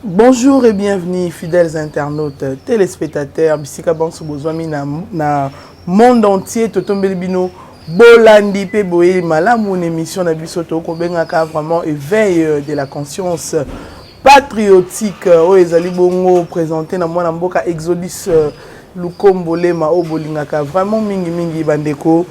Bonjour et bienvenue, fidèles internautes, téléspectateurs, bisika banso bozwami na monde entier, totombeli bino, bolandi pe boye malamu une émission na biso to ko bengaka vraiment éveil de la conscience patriotique o ezali bongo présenté na mwana mboka Exodus Lukombolema o bolingaka vraiment mingi bandeko.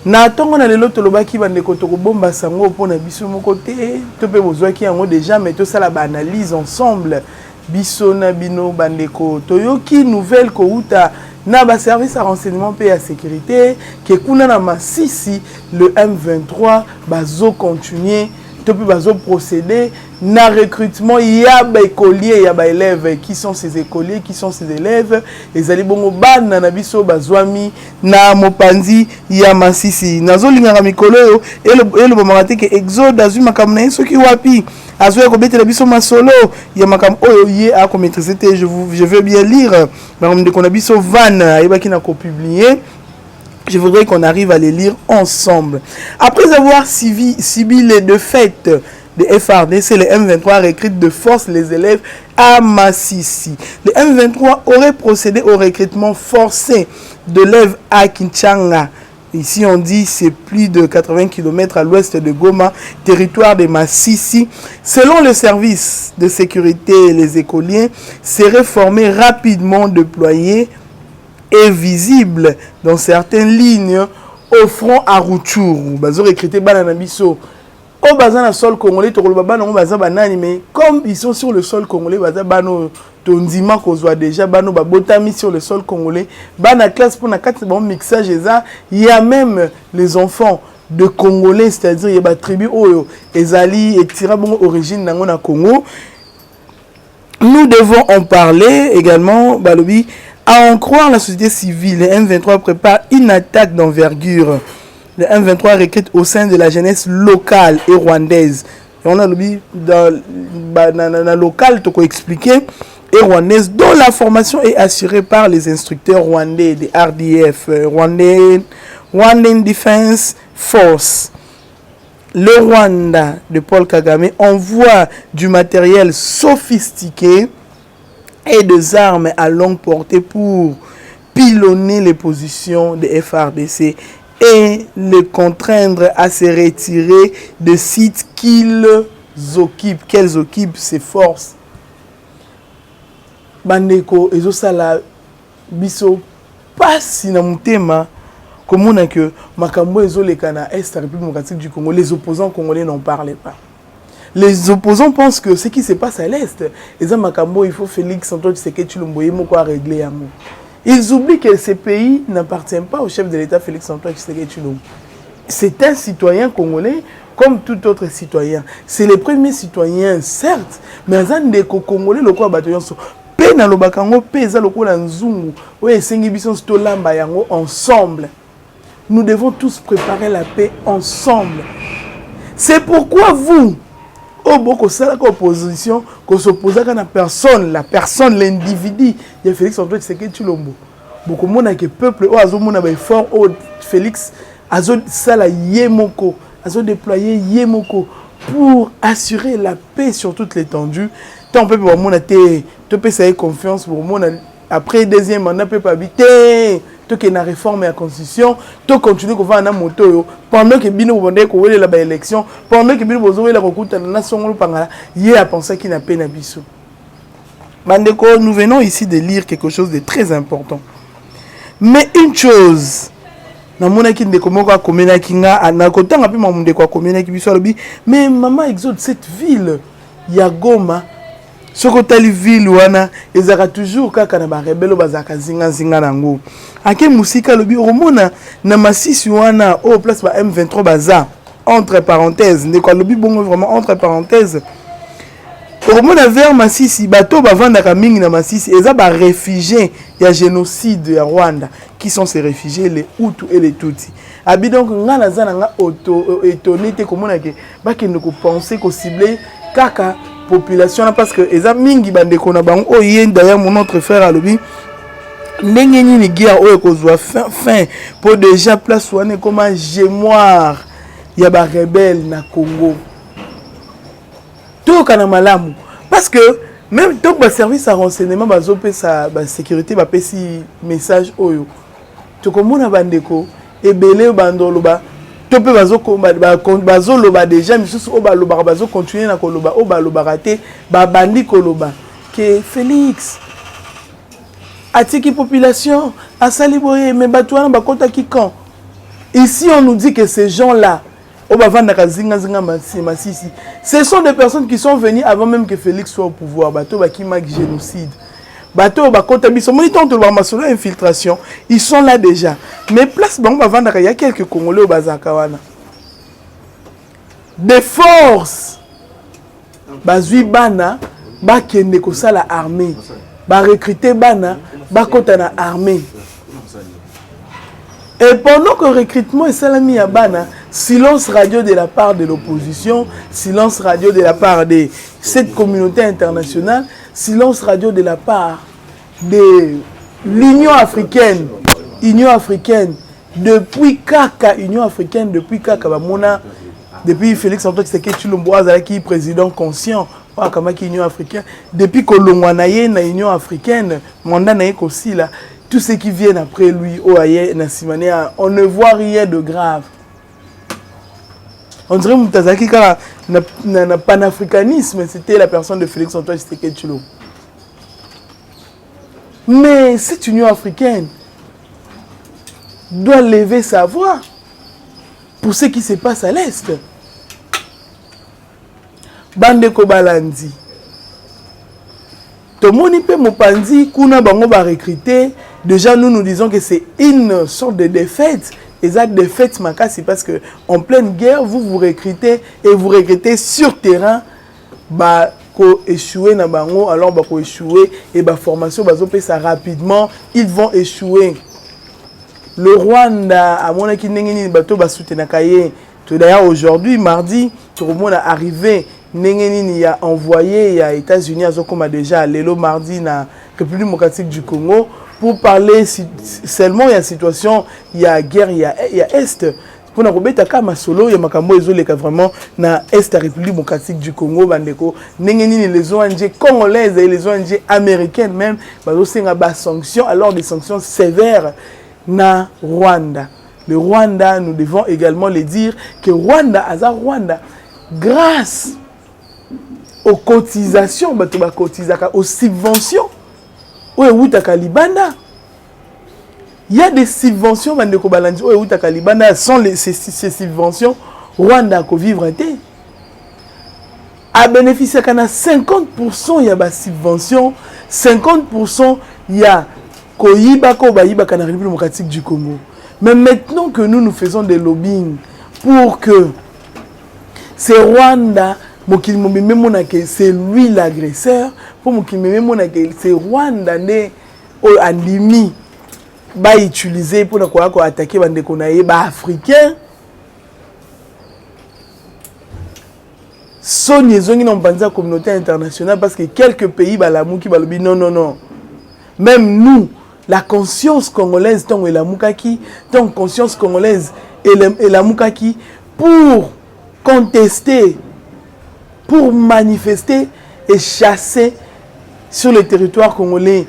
Na tongo na lelo tolobaki bandeko to ko bomba sango pona biso moko te to pe bozwaki yango déjà mais to sala ba analyse ensemble biso na bino bandeko toyoki nouvelle ko uta na ba service à renseignement pe à sécurité ke kuna na Masisi le M23 bazo continuer to pe bazo procéder na recrutement ya ba écoliers ya ba élèves qui sont ces écoliers qui sont ces élèves ezali bongo bana na biso bazwami na mopanzi ya Masisi nazolinga mikolo yo elo bomaka ke exode azwi makambo na yeso ki wapi azwe ko betela biso masolo ya makambo oyo ye a ko maîtriser te je veux bien lire makambo de ko na biso van ayebaki na ko publier. Je voudrais qu'on arrive à les lire ensemble. Après avoir subi les défaites de FRDC, le M23 recrute de force les élèves à Masisi. Le M23 aurait procédé au recrutement forcé d'élèves à Kinshasa. Ici, on dit c'est plus de 80 km à l'ouest de Goma, territoire de Masisi. Selon le service de sécurité, les écoliers seraient formés rapidement déployés et visible dans certaines lignes au front à Rutshuru. Bazo recruté bana na biso. Au bazan na sol congolais to koloba bana ngo baza banani mais comme ils sont sur le sol congolais baza bano tondima kozwa déjà bano babotami sur le sol congolais bana classe pour na quatre bon mixage eza il y a même les enfants de congolais c'est-à-dire il y a ba tribu oyo ezali et tira bon origine nango na Congo. Nous devons en parler également balobi. À en croire la société civile, le M23 prépare une attaque d'envergure. Le M23 recrute au sein de la jeunesse locale et rwandaise. Et on a dans le local, tu peux expliquer, et rwandaise, dont la formation est assurée par les instructeurs rwandais des RDF, Rwandan Defense Force. Le Rwanda de Paul Kagame envoie du matériel sophistiqué et des armes à longue portée pour pilonner les positions de FRDC et les contraindre à se retirer de sites qu'ils occupent ces forces. Bandeko ezosala biso pasi na mutema komona que makambo ezoleka na Est République démocratique du Congo, les opposants congolais n'en parlaient pas. Les opposants pensent que ce qui se passe à l'Est, il faut Félix Antoine Tshisekedi Tshilombo à régler. Ils oublient que ce pays n'appartient pas au chef de l'État Félix Antoine Tshisekedi Tshilombo. C'est un citoyen congolais comme tout autre citoyen. C'est le premier citoyen, certes, mais un des Congolais, le quoi bataillon so. Pena lo bakango pesa lo ko la nzungu. Ouais, sengi bison stolamba yango ensemble. Nous devons tous préparer la paix ensemble. C'est pourquoi vous au beaucoup ça la opposition qu'on s'oppose à la personne, l'individu de Félix Antoine Tshisekedi Tshilombo. Beaucoup de monde que peuple au azo mona ba fort au Félix azo sala yemoko, azo déployer yemoko pour assurer la paix sur toute l'étendue. Tant peuple au monde te peut ça confiance pour monde après deuxième mandat peut pas habiter. Que na réforme la constitution, to continuer ko vana moto pendant que bino bonde ko wele la ba élection, pendant que bino bozo la kokuta na songolo pangala, yé a pensé qu'il n'a pas na biso. Bandeko, nous venons ici de lire quelque chose de très important. Mais une chose, na mona ki ndeko moko akomena kinga na kotanga pe mamunde ko akomena ki biso lobi, mais maman exode cette ville ya Goma. Soko tali ville wana ezaka toujours kaka na ba rebelo bazaka zinga nango ake musika lobi romona na Masisi wana au place ba M23 baza entre parenthèses ndeko lobi bongo vraiment entre parenthèses romona vers Masisi bato bavandaka mingi na Masisi eza ba réfugiés ya génocide ya Rwanda qui sont ces réfugiés les Hutus et les Tutsis abi donc ngana zana nga auto étonné te komona ke bakende ko penser ko cibler kaka population parce que eza mingi bandeko na bango oye d'ailleurs mon autre frère alobi ndenge nini guerre oyo kozwa fin pour déjà place wana comme gémoire ya ba rebelle na Congo to kana malamu parce que Même tant que service à renseignement, sa sécurité, si message oyo. Tu comprends bandeko et belé bandolo ba. Tu peux bazoloba déjà, mais sous obaloba bazo continuer na koloba obaloba raté ba bandi koloba que Félix atiki population a saliboye mais batouana ba kota ki quand. Ici on nous dit que ces gens-là ce sont des personnes qui sont venues avant même que Félix soit au pouvoir. Bateau qui marque génocide. Bateau infiltration. Ils sont là déjà. Mais place il y a quelques Congolais au Bazakawana. Des forces. Bazui bana ba kende ko sala armée. Ba recruter bana ba kota na armée. Et pendant que le recrutement est salami à bana, silence radio de la part de l'opposition, silence radio de la part de cette communauté internationale, silence radio de la part de l'Union africaine. Union africaine, depuis Kaka, Union africaine, depuis Kaka, depuis Félix Antoine Tshisekedi Tshilombo qui est président conscient, Union africaine, depuis que l'Ongwanaye na Union africaine, mandat na aussi là. Tous ceux qui viennent après lui, on ne voit rien de grave. On dirait Moutazaki, quand le panafricanisme, c'était la personne de Félix Antoine Tshisekedi Tshilombo. Mais cette Union africaine doit lever sa voix pour ce qui se passe à l'Est. Bandeko Balandi. Tomoni pe Mopanzi, kuna bango ba recruter. Déjà, nous disons que c'est une sorte de défaite. Et cette défaite, c'est parce que en pleine guerre, vous recrutez et vous recrutez sur terrain, échouer na bango, alors échouer et formation ça rapidement, ils vont échouer. Le Rwanda, à mon avis, d'ailleurs aujourd'hui, mardi, tout le monde est arrivé. Il a envoyé aux États-Unis, comme déjà l'élo mardi na République démocratique du Congo. Pour parler seulement, il y a une situation, il y a guerre, il y a Est. Pour nous remettre à Masolo, il y a Makambo vraiment na Est, la République démocratique du Congo, Bandeko. Les ONG congolaises et les ONG américaines même, aussi des sanctions, alors des sanctions sévères na Rwanda. Le Rwanda, nous devons également le dire que Rwanda, grâce aux cotisations, aux subventions, il y a des subventions sans ces subventions, Rwanda a vivre à bénéficier de 50%, il y a des subventions, 50% il y a la République démocratique du Congo. Mais maintenant que nous faisons des lobbying pour que c'est Rwanda, c'est lui l'agresseur, pour c'est Rwanda andimi utilisé pour attaquer les africains. Sony la communauté internationale parce que quelques pays non. Même nous, la conscience congolaise, tant conscience congolaise et la Moukaki, pour contester, pour manifester et chasser sur le territoire congolais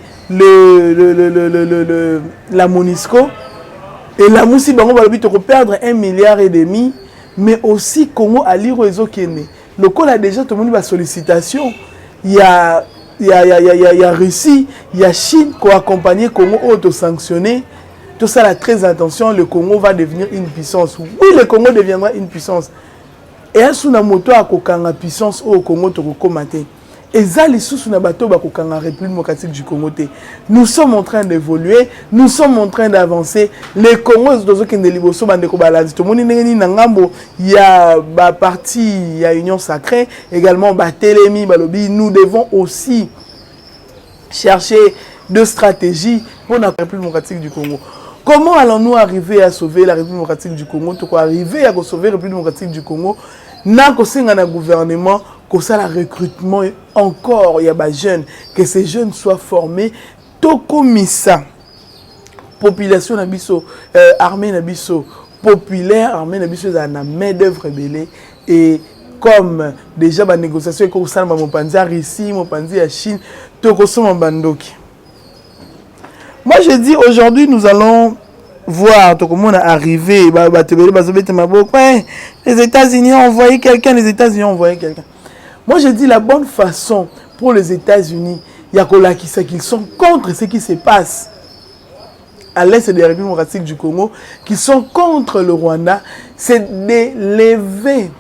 la MONUSCO. Et la Moussi Bango va perdre 1,5 milliard, mais aussi Congo à l'Iroézo Kene. Le col a déjà tout le monde sollicitation. Il y a Russie, il y a Chine qui a accompagné Congo auto-sanctionné. Tout ça a très attention, le Congo va devenir une puissance. Oui, le Congo deviendra une puissance. Et un moto a kokanga puissance au Congo to komate. Et ça les sous na bateau ba kokanga République démocratique du Congo. Nous sommes en train d'évoluer, nous sommes en train d'avancer. Les Congos dozo kende liboso bande ko baladi. To moni ngeni na ngambo ya ba parti ya Union sacrée, également ba Télémi balobi, nous devons aussi chercher de stratégies pour la République démocratique du Congo. Comment allons-nous arriver à sauver la République démocratique du Congo? Pour arriver à sauver la République démocratique du Congo, n'a un gouvernement, que ça le recrutement encore, il y a des jeunes, que ces jeunes soient formés, toko misa, population nabiso, armée nabiso, populaire, armée nabiso, na main d'œuvre rebelle et comme déjà la négociation avec le Mopanzi à Russie, Mopanzi à Chine, Tokosom Bandoki. Moi je dis aujourd'hui nous allons voir tout le monde arriver, les États-Unis ont envoyé quelqu'un, Moi je dis la bonne façon pour les États-Unis, il y a qu'ils sont contre ce qui se passe à l'est des Républiques démocratiques du Congo, qui sont contre le Rwanda, c'est d'élever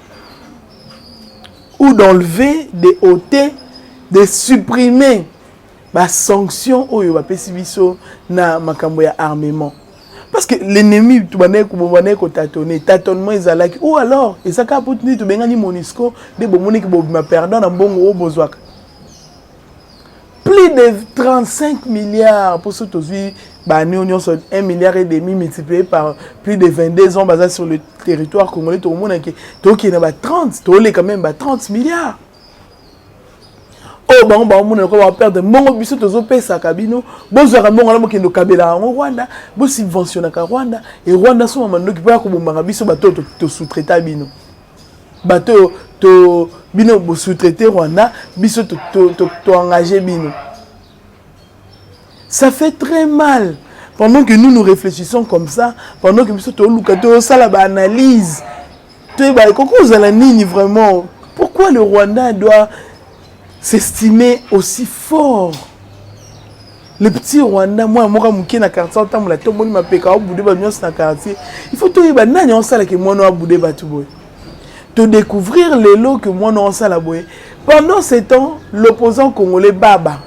ou d'enlever, de ôter, de supprimer les sanctions au Yopapesibiso na makambo ya armement. Parce que l'ennemi, tu vas tâtonner, tâtonnement ils allaient ou alors et ça capute tu bengani Monisco de bomoni qui ma perdant dans bongo au bozwaka. Plus de 35 milliards pour ce aujourd'hui, 1 milliard et demi multiplié par plus de 22 ans basé sur le territoire congolais, tout le monde qui est 30, tout quand même 30 milliards. Oh, on va perdre mon biso tozo pesa kabino, bozaka monga la kendo kabela en Rwanda, bo subventionner ka Rwanda et Rwanda so mando ki pa ko bomba biso bato to sous-traiter bino. Bato to bino bo sous-traiter Rwanda, biso to engager bino. Ça fait très mal. Pendant que nous réfléchissons comme ça, pendant que biso to lukato ça la analyse. To ba koko za la nini vraiment. Pourquoi le Rwanda doit s'estimer aussi fort? Le petit Rwanda, moi, je na quartier, il faut tout te découvrir les lots que moi non ça la boye. Pendant ce temps, l'opposant congolais Baba,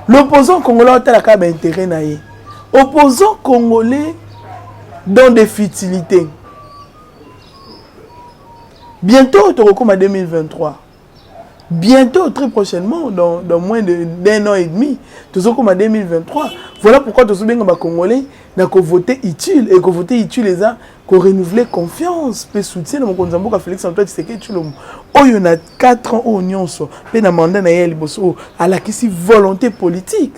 l'opposant congolais a intérêt naïe. Opposant congolais dans des futilités. Bientôt, tu recommence à 2023. Bientôt, très prochainement, dans moins d'un an et demi, tu recommence à 2023. Voilà pourquoi tu souviens que les Congolais n'ont qu'à voter utile. Et qu'à voter utile, les gens, qu'à renouveler confiance, peut soutien de mon Konzamboka Félix Antoine Tshisekedi Tshilombo. Oh, il y en a 4 ans, oh, nyons, puis na mandat na yeli bosso, à la question volonté politique.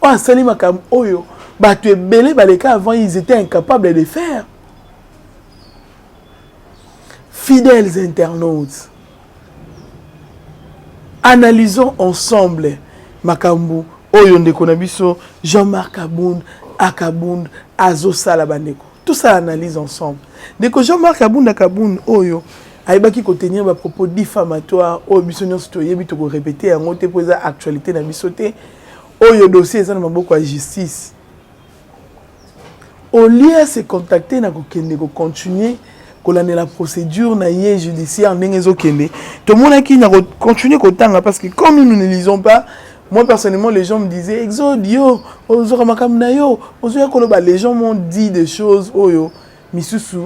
Oh, Salima Kam, oh yo, bah tu es belé, bah les cas avant, ils étaient incapables de faire. Fidèles internautes, analysons ensemble Makambu, Oyonde Konabiso, Jean-Marc Akabound, Azo Salabandeko. Tout ça analyse ensemble. Dès que Jean-Marc Akabound, Oyo, Aïbaki contenir des propos diffamatoires, Oyo Bissonyon Stoye, Bito répéter, en haute posé actualité dans Bissoté, Oyo dossier, ça n'a pas beaucoup à justice. Au lieu de se contacter, de continuer. La procédure judiciaire tout le monde qui continue parce que comme nous ne lisons pas, moi personnellement les gens me disaient Exodio, les gens m'ont dit des choses oyo misusu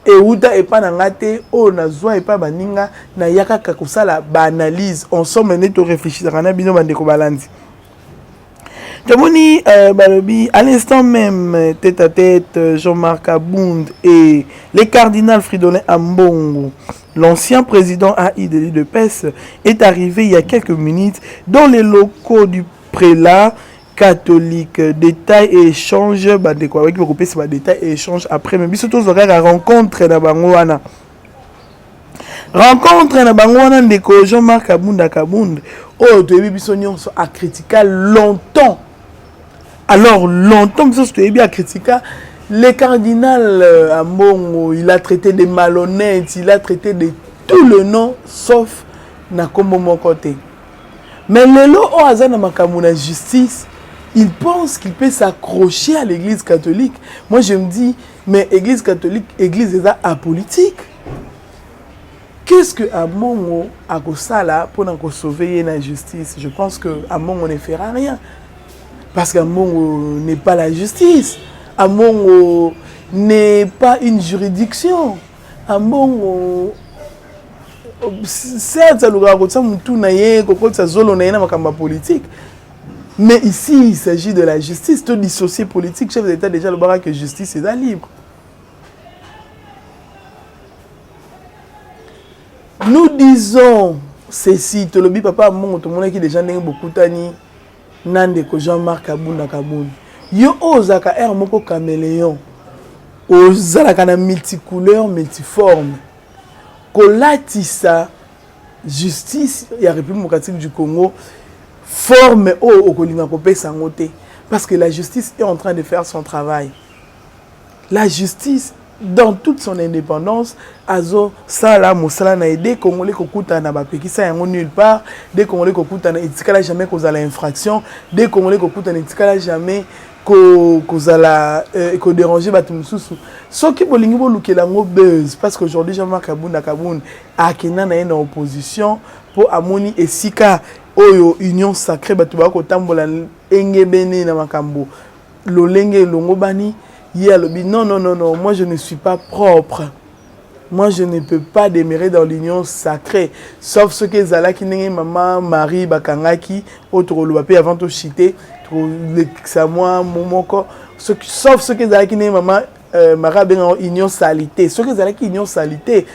et uta et pas nangate o nazwa et pas baninga na yaka kakosala ba analyse ensemble neto réfléchir na bino bandeko balandi. À l'instant même, tête à tête, Jean-Marc Abound et le cardinal Fridolin Ambongo, l'ancien président AIDD de PES, est arrivé il y a quelques minutes dans les locaux du prélat catholique. Détails et échanges, avec le groupe, c'est détails et échanges après. Mais surtout, la rencontre dans Bangoana. Rencontre na Bangoana de Jean-Marc Abound. Oh, tu as vu, a critiqué longtemps. Alors, longtemps, je bien critiqué. Le cardinal Ambongo, il a traité de malhonnête, il a traité de tout le nom, sauf Nakombo mon côté. Mais le lot au hasard dans la justice, il pense qu'il peut s'accrocher à l'église catholique. Moi, je me dis, mais l'église catholique, l'église est apolitique. Qu'est-ce que Ambongo a là pour sauver la justice? Je pense que Ambongo ne fera rien. Parce qu'Ambongo n'est pas la justice. Ambongo n'est pas une juridiction. Ambongo, certes, politique. Mais ici, il s'agit de la justice. Tout dissocié politique, chef d'État déjà le barra que justice est libre. Nous disons ceci, tout le papa Ambongo, tout le monde qui déjà n'a beaucoup tani. Nande ko Jean-Marc Abound. Yo ozaka moko caméléon. ozalaka na multicouleur multiforme kolatisa justice ya République démocratique du Congo forme okolinga kopesa ngo te parce que la justice est en train de faire son travail. La justice dans toute son indépendance azo sala mosala na aider congolais kokuta na bapekisa yango nulle part, des congolais kokuta na itikala jamais kozala infraction, des congolais kokuta na itikala jamais kozala ko déranger bato mususu soki bolingi bolukela ngo buzz parce qu'aujourd'hui Jean-Marc Kabunda akena na en opposition pour amoni esika oyo union sacrée bato ba ko tambola engebene na makambo lolenge longo bani ye alobi non, moi je ne suis pas propre. Moi je ne peux pas demeurer dans l'union sacrée. Sauf ce que Zalaki nenge maman Marie Bakangaki, autre loupé avant de chiter, ça moi, momoko. Sauf ce que Zalaki nenge maman Marie ben union salité. Ce que Zalaki union salité,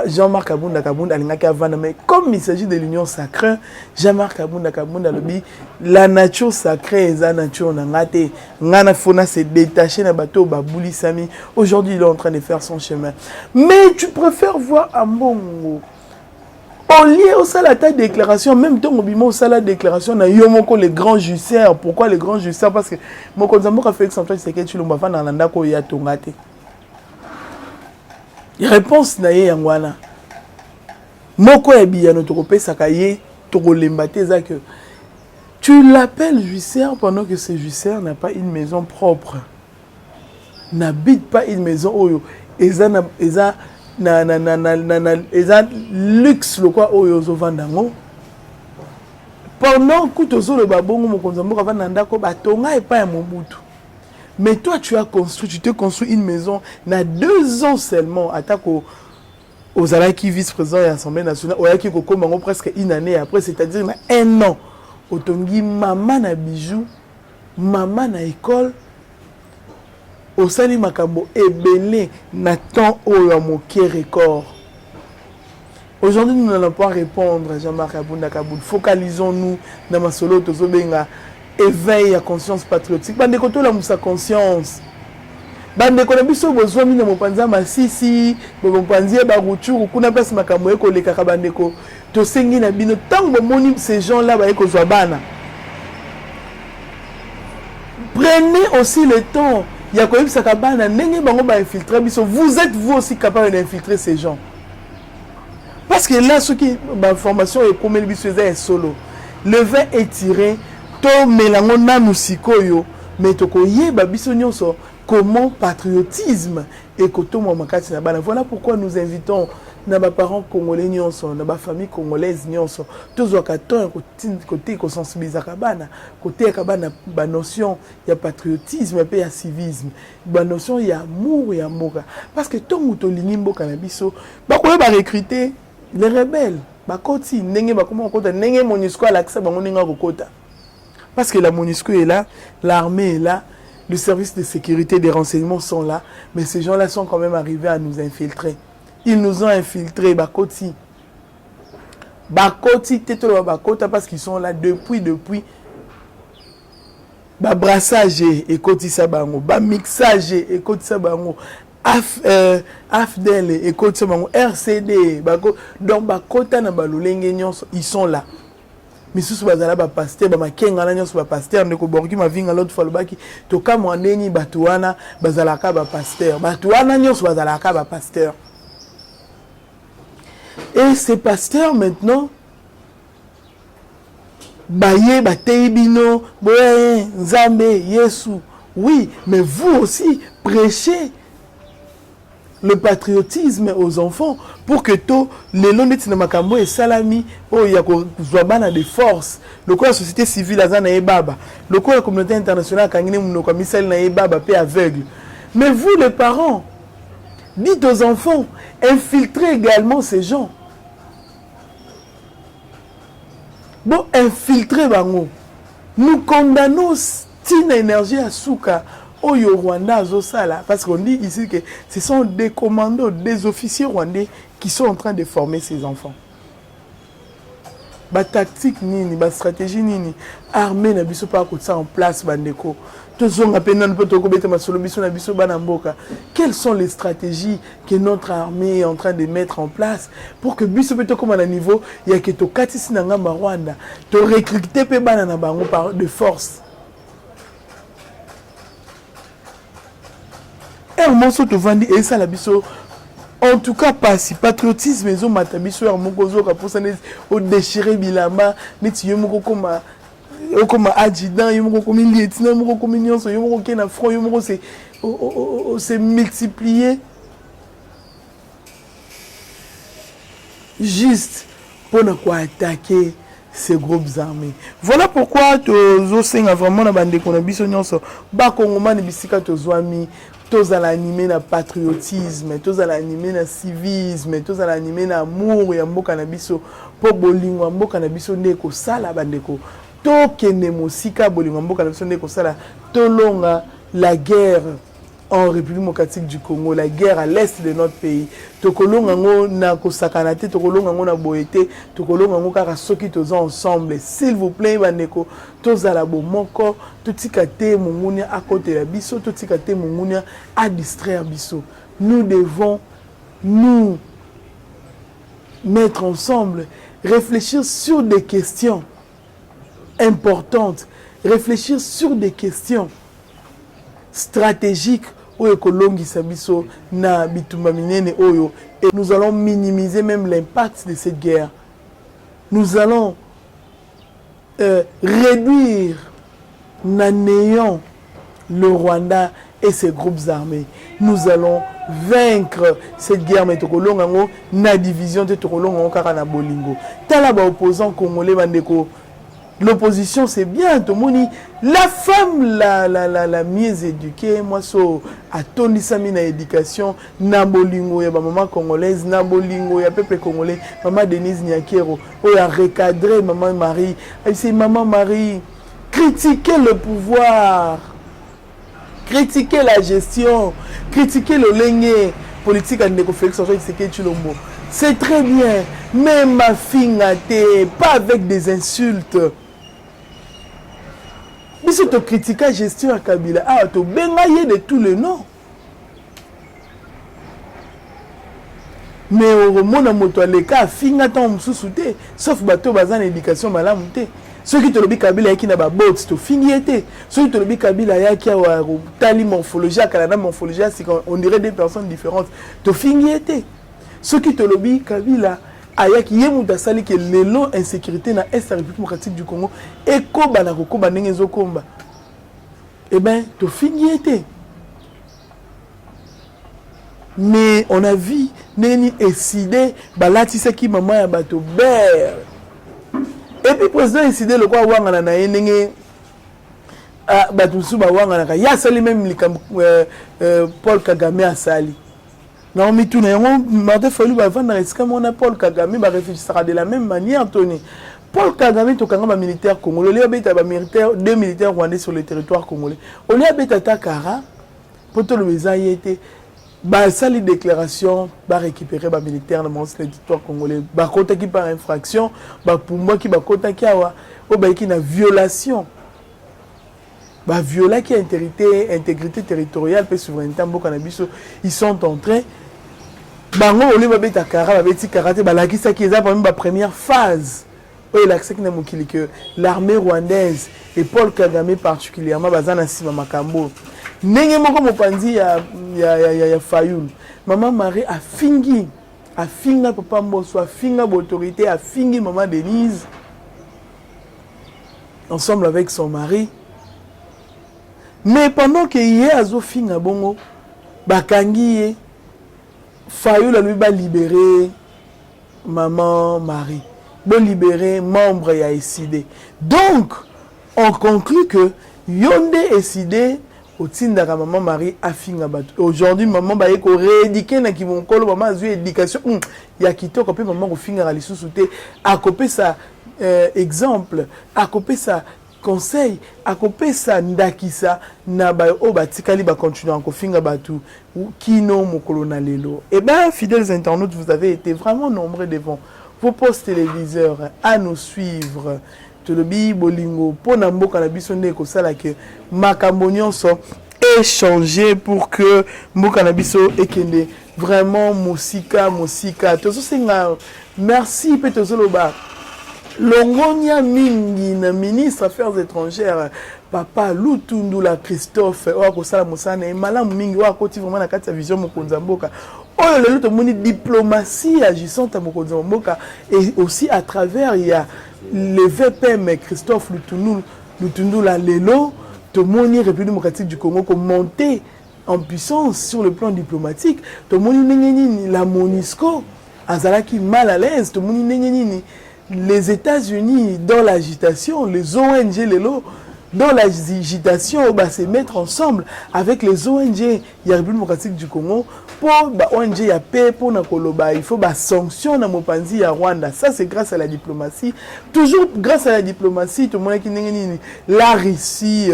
Jean-Marc Kabunda alingaki avant, mais comme il s'agit de l'union sacrée, Jean-Marc Kabunda lobi la nature sacrée est la nature nangate. Ngana fona se détacher na bateau babouli sami. Aujourd'hui il est en train de faire son chemin. Mais tu préfères voir un bongo. Au lieu au la ta déclaration, même temps au la déclaration na yomoko les grands jusseurs. Pourquoi les grands jusseurs? Parce que mon konzambo a fait exemple c'est que tu le m'as dans landa ko ya tongate. Réponse na ye yangwana. Moko e biyano to kopesa ka ye to kolembate za que tu l'appelles jusseur pendant que ce jusseur n'a pas une maison propre. N'habite pas une maison oyo eza luxe le quoi oyo zo vandango. Pendant que tu as le babongo mon konzambo ka vananda ko batonga et pas ya Mobutu. Mais toi, tu t'es construit une maison, na 2 ans seulement, attaque aux Alaki vice-président de l'Assemblée nationale, au Yaki Kokomango presque une année après, c'est-à-dire 1 an. Otongi maman na bijoux, maman na école, au Sali Makambo, ebele na temps au Yamoké record. Aujourd'hui, nous n'allons pas répondre à Jean-Marc Kabunda. Focalisons-nous dans ma solo Tozobenga. Éveil à conscience patriotique. Bande koto la musa conscience. Bande kona biso bozwa mina mopanza masisi, mopanzi ba ruchuru kuna place makambo eko leka bande ko to sengi na bino tango moni ces gens là ba eko zwa bana. Prenez aussi le temps ya ko yebisa ka bana ndenge bango ba infiltrer biso. Vous êtes vous aussi capable d'infiltrer ces gens. Parce que là ce qui ba formation est comme le biso est solo. Le vin est tiré to melango na musikoyo mais to koyeba biso nyonso comment patriotisme et kotomo makati na bana. Voilà pourquoi nous invitons na ba parents congolais nyonso na ba famille congolaise nyonso tozwa ka ton côté ko sensibiliser ka bana côté ka bana ba notion ya patriotisme pe ya civisme ba notion ya amour ya mboka parce que tongo to lingi mboka na biso ba ko ba recruter les rebelles ba koti ndenge ba comment kota ndenge MONUSCO alaxa bango ninga kokota. Parce que la MONUSCO est là, l'armée est là, le service de sécurité des renseignements sont là, mais ces gens-là sont quand même arrivés à nous infiltrer. Ils nous ont infiltrés, Bakoti. Bakoti, Tétolo Bakota, parce qu'ils sont là depuis. Brassage et Koti Sabango, mixage et Koti Sabango, AFDL et Koti Sabango, RCD, donc Bakota na Balulenge, ils sont là. Mais sous bazala ba pasteur ba makenga na nyonso ba pasteur ndeko borki ma vinga l'autre fois baki to kama ndeni batuana bazalaka ba pasteur batuana nyonso bazalaka ba pasteur. Et ces pasteurs maintenant baye ba teibino boye nzambe Yesu. Oui, mais vous aussi prêchez le patriotisme aux enfants pour que tout les longs de makambo et salami oh ya ko zobana de force le quoi la société civile azana e baba le quoi la communauté internationale kangine munoko misel na e baba pe aveugle. Mais vous les parents dites aux enfants infiltrez également ces gens. Bon infiltrer bango. Nous condamnons tina énergie à souka Oyo Rwanda Zosala, parce qu'on dit ici que ce sont des commandos, des officiers rwandais qui sont en train de former ces enfants. ba tactique nini, ba stratégie nini, armée na biso pa ko ça en place bandeko. Tozonga pena na poto ko beta masolo biso na biso bana mboka. Quelles sont les stratégies que notre armée est en train de mettre en place pour que biso peto comme à niveau ya que to katisi na ngamba Rwanda, to recruter pe bana na bango par de force. Un morceau te vandi et ça la biso. En tout cas, pas si patriotisme, ils ont matabiso à mon gozo, pour ça, au déchiré bilama, mais tu y moko comme adjudant, y moko comme lieutenant, y moko comme union, y moko qui na front, y moko c'est multiplié. Juste pour ne quoi attaquer ces groupes armés. Voilà pourquoi tu as vraiment na bande qu'on a biso nyonso, ba kongoma ne bisika to zoami. Tous à l'animer na patriotisme, tous à l'animer na civisme, tous à l'animer na amour ya mboka na biso po bolingo mboka na biso ndeko sala bandeko to kene mosika bolingo mboka na biso ndeko sala tolonga la guerre en République démocratique du Congo, la guerre à l'est de notre pays. Tokolonga ngo na kosakanate, tokolonga ngo na boete, tokolonga ngo kaka soki toza ensemble. S'il vous plaît bandeko, tozala bomoko, totikate mungunia à côté la biso, totikate mungunia à distraire biso. Nous devons nous mettre ensemble, réfléchir sur des questions importantes, réfléchir sur des questions stratégiques ou écologiques sabiso na bitumba minene oyo, et nous allons minimiser même l'impact de cette guerre. Nous allons réduire na néant le Rwanda et ses groupes armés. Nous allons vaincre cette guerre mais tokolonga ngo na division de tokolonga ngo kaka na bolingo. Tala ba opposant congolais bandeko. L'opposition c'est bien, tout le monde. La femme la mieux éduquée, moi so a Tony Sami na éducation, na bolingo ya ba maman congolaise, na bolingo ya peuple congolais, maman Denise Nyakero, ou a recadré maman Marie. Elle c'est maman Marie, critiquer le pouvoir, critiquer la gestion, critiquer le lengue politique à Ndeko Félix Antoine Tshisekedi Tshilombo. C'est très bien, mais ma fille n'a pas avec des insultes. Mais si tu critiques la gestion à Kabila, tu bengaye de tous les noms. Mais au moment où les cas, finga ton sous-souté, sauf bateau bazan éducation malamouté. Ceux qui te le Kabila qui n'a pas bot, tu fingiété. Ceux qui te le Kabila qui a tali morphologie, Canada morphologie, on dirait des personnes différentes. Tu fingiété. Ceux qui te le Kabila ayaki yemuta sali que lelo insécurité na est la République démocratique du Congo et koba na koba ndenge zokomba. Eh ben, to fingiété. Mais on a vu neni décidé balati saki maman ya bato ber. Et puis président décidé le quoi wanga na ndenge bato suba wanga na ya sali même Paul Kagame asali. Non, mais tout le monde, Martin Fayulu va vendre un Paul Kagame va réfléchir de la même manière, Tony. Paul Kagame, tu as un militaire congolais, il y a militaire, 2 militaires rwandais sur le territoire congolais. On y a un Takara, pour tout le été, ça les déclarations, va récupérer les militaires dans le territoire congolais. Bah, côté qui par infraction, bah, pour moi qui va côté qui a une violation. Bah, violer qui a intégrité territoriale et souveraineté en Bokanabiso, ils sont en train. Bango oli babeta kara babeti karaté balakisa qui est la première phase. Oui, l'accès que l'armée rwandaise et Paul Kagame particulièrement bazana sima makambo. Nenge moko mopanzi ya Fayulu. Maman Marie a finga papa Mbosso, a finga l'autorité, a fingi maman Denise ensemble avec son mari. Mais pendant que hier azo finga bongo bakangi Fayulu lui va libérer maman Marie, va libérer membre ya SID. Donc on conclut que Yonde SID au tindaka maman Marie a finga bato. Aujourd'hui maman ba yeko rééduquer na ki monkolo maman azu éducation ya kitoko pe maman ko finga ali sous-souté a copé ça exemple, a copé ça conseil, à couper ça ndakisa na ba o batikali ba continuer encore finga batu kino mokolo na lelo. Eh ben fidèles internautes, vous avez été vraiment nombreux devant. Popos téléviseur à nous suivre. Tolobi bolingo po na mboka na biso nde ko sala ke makambo nyonso échanger pour que mboka na biso ekende vraiment musika tozo senga merci pe tozo loba longonia mingi na ministre affaires étrangères papa Lutundula Christophe o ko sala mosana e malamu mingi o akoti vraiment na kati ya vision mokonza mboka oyo lelo to moni diplomatie agissante mokonza mboka et aussi à travers il y a le VPM Christophe Lutundula Lelo, tout le monde République démocratique du Congo comme monter en puissance sur le plan diplomatique. Tout le monde la MONUSCO, Azalaki mal à l'aise. Tout le monde les États-Unis dans l'agitation, les ONG Lelo dans l'agitation, on va se mettre ensemble avec les ONG il y a République démocratique du Congo. Pour ONG il y a paix pour il faut sanctions dans Mopanzi à Rwanda. Ça c'est grâce à la diplomatie. Toujours grâce à la diplomatie, tout le monde qui la Russie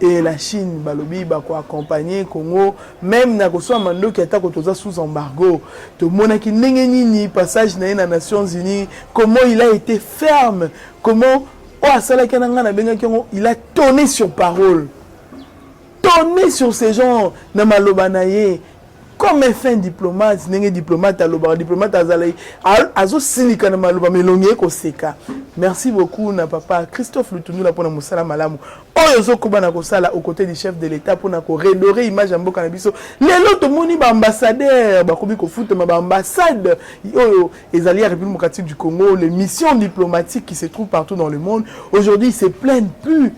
et la Chine balobi bako accompagner Congo même na koso mando qui attaque autoza sous embargo. Tout le monde qui nini passage na les Nations Unies, comment il a été ferme, comment il a tourné sur parole. Tourné sur ces gens na malobanaye. Comme un fin diplomate, n'est diplomate à l'obar, diplomate à Zalaï, azo sinika na maloba melongier koseka. Merci beaucoup na papa Christophe Lutundula pour na musala malamu. Oyozo kubana kosala aux côtés du chef de l'État pour na ko redorer image mboka na biso. Lelo to moni ba ambassadeur ba kobi ko foot ba ambassade oyo ezali ya République démocratique du Congo, les missions diplomatiques qui se trouvent partout dans le monde. Aujourd'hui, ils se plaignent plus.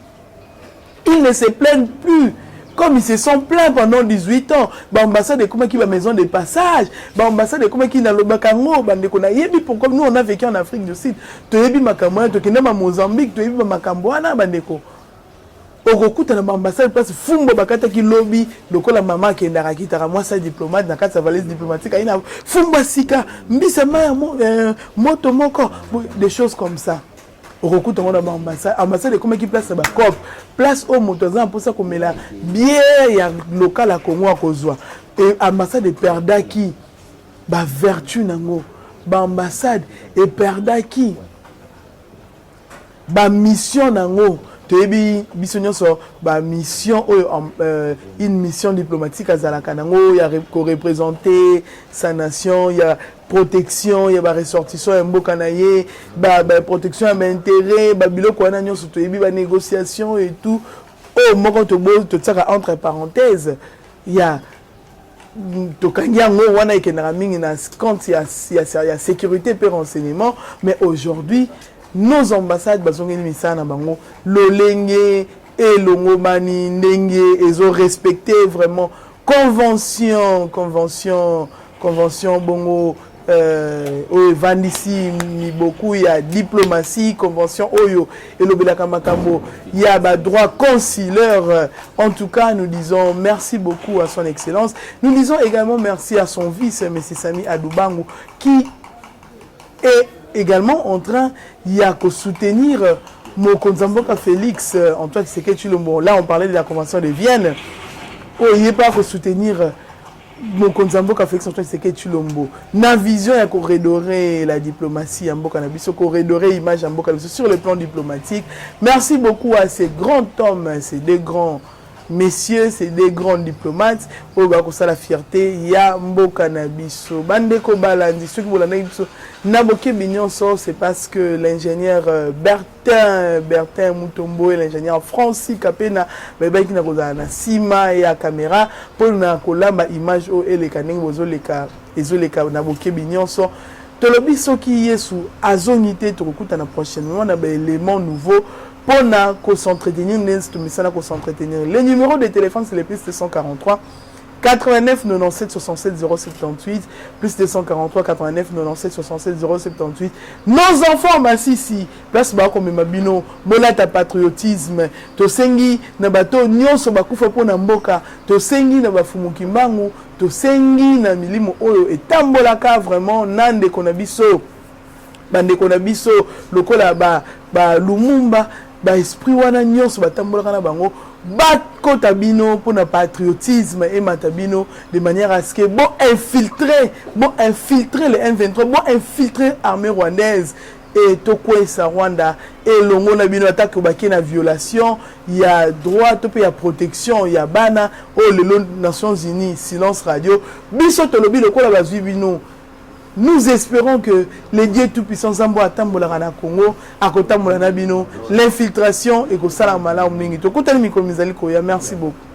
Ils ne se plaignent plus. Comme ils se sont plaints pendant 18 ans, l'ambassade de comment qui va maison de passage, l'ambassade de comment qui n'a le bacango, bandekona yebi pourquoi nous on a vécu en Afrique du Sud, tu yebi makamboana, tu kena ma Mozambique, tu yebi makamboana bandeko. Okukuta na ambassade place fumbo bakata ki lobby, lokola mama ki ndara kitara moi ça diplomate na kata valise diplomatique aina fumba sika, mbisa maya moto moko, des choses comme ça. Recoute on a ambassade de comment qui place ba cop place au motoza pour ça comme la bière ya local à Congo à Kozwa et ambassade de perdaki ba vertu nango ba ambassade et perdaki ba mission nango tebi bisonyo so ba mission une mission diplomatique à Zalaka nango il y a représenter sa nation, il y a protection, il y a ressortissant un beau canaillé, protection à intérêt, biloko wana nyoso to yebi ba négociation et tout. Oh moko to bo to tsaka entre parenthèses, il y a to kanyango wana ikenara mingi na quand il y a sécurité et renseignement, mais aujourd'hui nos ambassades bazongeli misana bango lolenge et longomani ndenge ils ont respecté vraiment convention bongo vandisi ni beaucoup il y a diplomatie convention oyo et le belakamakambo il y a droit consulaire. En tout cas nous disons merci beaucoup à son excellence, nous disons également merci à son vice M. Sami Adoubango qui est également en train il y a que soutenir Mokonzamboka Félix Antoine Tshisekedi Tshilombo. Là on parlait de la convention de Vienne. Oh, il n'y a pas que soutenir Mokonzamboka Félix Antoine Tshisekedi Tshilombo. Na vision ya corridorer la diplomatie en Mboka na biso, corridorer l'image en Mboka na biso sur le plan diplomatique. Merci beaucoup à ces grands hommes, ces deux grands messieurs, c'est des grands diplomates. Pour la fierté, il y a Mboka na biso. Bandeko balandi, ceux qui vous l'ont dit, Naboke Bignonso, c'est parce que l'ingénieur Bertin Mutombo et l'ingénieur Francis Kapena, qui n'a pas na Sima et à caméra, pour na kolamba image et les canings bozoleka, ezoleka Naboke Bignonso. Tolobi soki yesu azonité to kuta na prochainement on a des éléments nouveaux pour s'entretenir. Le numéro de téléphone c'est le plus 243 89 97 67 078 plus 243 89 97 67 078. Nos enfants masisi place ba comme mabino bolata patriotisme to sengi na bato nyonso bakufa pona mboka to sengi na bafumuki mbangu to sengi na milimo oyo etambolaka vraiment nande konabiso bande konabiso lokola ba Lumumba ba esprit wana nyonso batambolaka na bango bakota bino pour le patriotisme et matabino de manière à ce que bon infiltrer les M23, bon infiltrer l'armée rwandaise et tokwesa Rwanda et longo na bino attaque baki na violation, il y a droit, il y a protection, il y a bana les Nations Unies silence radio biso tolobi lokola bazwi bino. Nous espérons que les dieux tout-puissants Zambo atambola na Congo, akotambola na bino, l'infiltration et ko sala mala mingi. To kotali miko mizali koya, merci beaucoup.